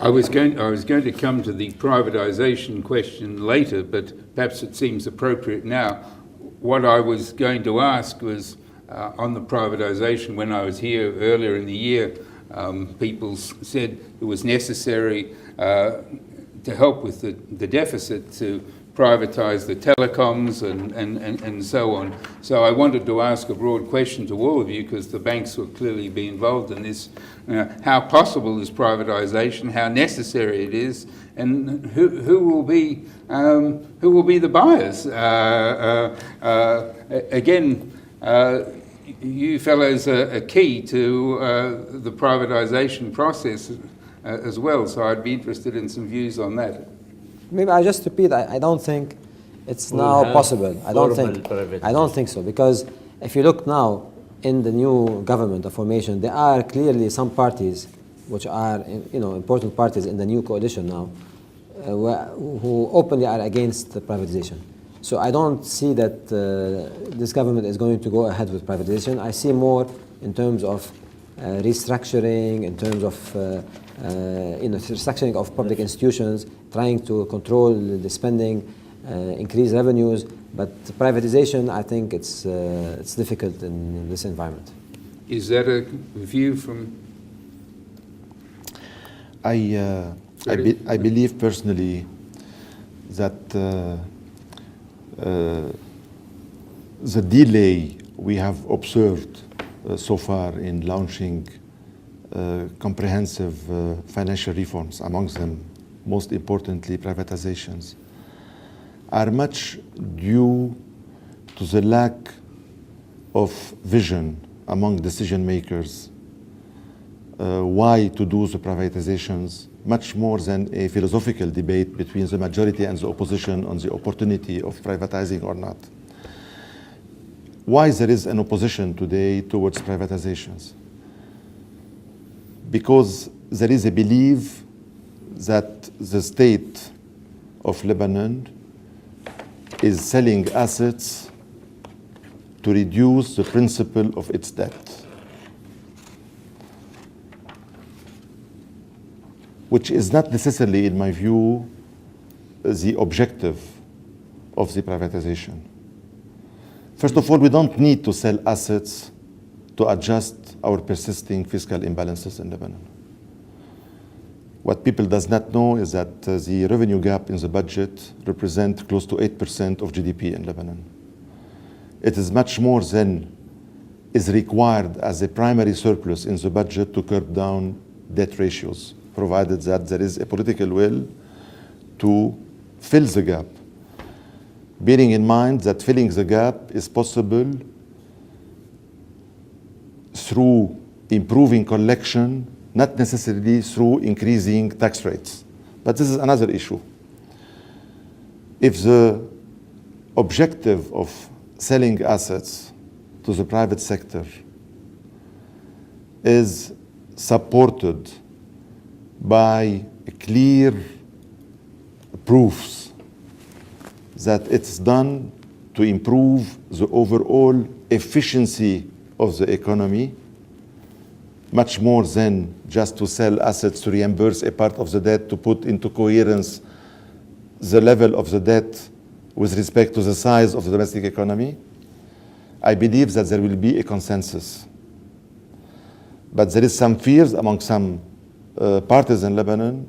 I was going to come to the privatisation question later, but perhaps it seems appropriate now. What I was going to ask was on the privatisation. When I was here earlier in the year, people said it was necessary to help with the deficit to privatise the telecoms and so on. So I wanted to ask a broad question to all of you, because the banks will clearly be involved in this. How possible is privatisation? How necessary it is? And who will be the buyers? Again, you fellows are key to the privatisation process as well. So I'd be interested in some views on that. Maybe I just repeat. I don't think it's now possible. I don't think so, because if you look now in the new government of formation, there are clearly some parties which are important parties in the new coalition now who openly are against the privatization. So I don't see that this government is going to go ahead with privatization. I see more in terms of restructuring, in terms of restructuring of public institutions, trying to control the spending, increase revenues. But privatization, I think it's difficult in this environment. Is that a view from? I believe personally that the delay we have observed so far in launching comprehensive financial reforms, amongst them, most importantly, privatizations, are much due to the lack of vision among decision makers why to do the privatizations, much more than a philosophical debate between the majority and the opposition on the opportunity of privatizing or not. Why there is an opposition today towards privatizations? Because there is a belief that the state of Lebanon is selling assets to reduce the principal of its debt, which is not necessarily, in my view, the objective of the privatization. First of all, we don't need to sell assets to adjust our persisting fiscal imbalances in Lebanon. What people does not know is that the revenue gap in the budget represents close to 8% of GDP in Lebanon. It is much more than is required as a primary surplus in the budget to curb down debt ratios, provided that there is a political will to fill the gap. Bearing in mind that filling the gap is possible through improving collection, not necessarily through increasing tax rates. But this is another issue. If the objective of selling assets to the private sector is supported by clear proofs that it's done to improve the overall efficiency of the economy, much more than just to sell assets to reimburse a part of the debt, to put into coherence the level of the debt with respect to the size of the domestic economy, I believe that there will be a consensus. But there is some fears among some parties in Lebanon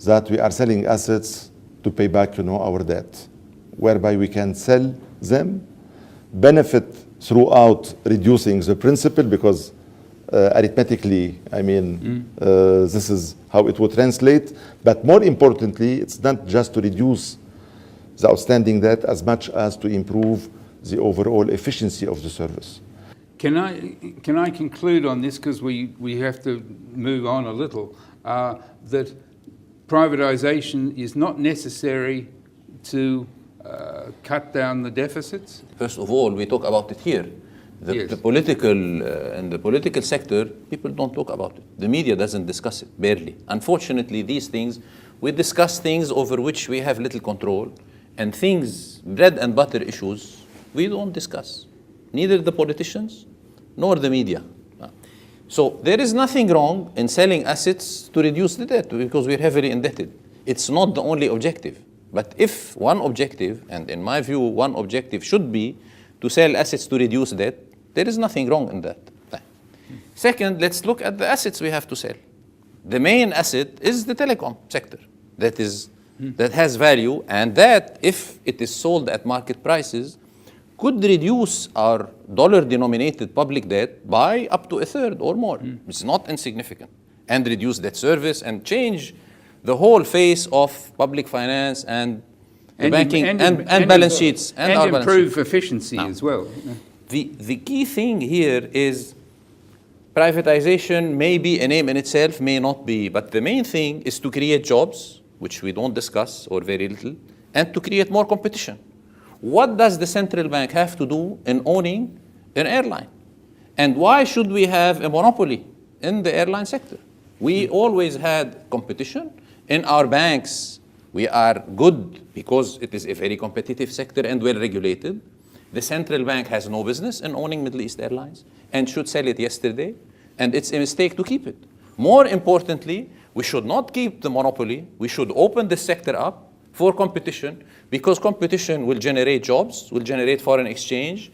that we are selling assets to pay back, our debt, whereby we can sell them, benefit throughout reducing the principal, because arithmetically, this is how it would translate. But more importantly, it's not just to reduce the outstanding debt as much as to improve the overall efficiency of the service. Can I conclude on this, because we have to move on a little, that privatization is not necessary to cut down the deficits? First of all, we talk about it here. Yes. The political in the political sector, people don't talk about it. The media doesn't discuss it, barely. Unfortunately, these things, we discuss things over which we have little control, and things, bread and butter issues, we don't discuss. Neither the politicians nor the media. So there is nothing wrong in selling assets to reduce the debt because we're heavily indebted. It's not the only objective. But if one objective, and in my view, one objective should be to sell assets to reduce debt, there is nothing wrong in that. Second, let's look at the assets we have to sell. The main asset is the telecom sector that has value, and that, if it is sold at market prices, could reduce our dollar-denominated public debt by up to a third or more. It's not insignificant. And reduce debt service and change the whole face of public finance and banking and balance sheets. And our improve efficiency as well. The key thing here is privatization may be a name in itself, may not be, but the main thing is to create jobs, which we don't discuss or very little, and to create more competition. What does the central bank have to do in owning an airline? And why should we have a monopoly in the airline sector? We always had competition. In our banks, we are good because it is a very competitive sector and well regulated. The central bank has no business in owning Middle East Airlines and should sell it yesterday, and it's a mistake to keep it. More importantly, we should not keep the monopoly. We should open the sector up for competition, because competition will generate jobs, will generate foreign exchange,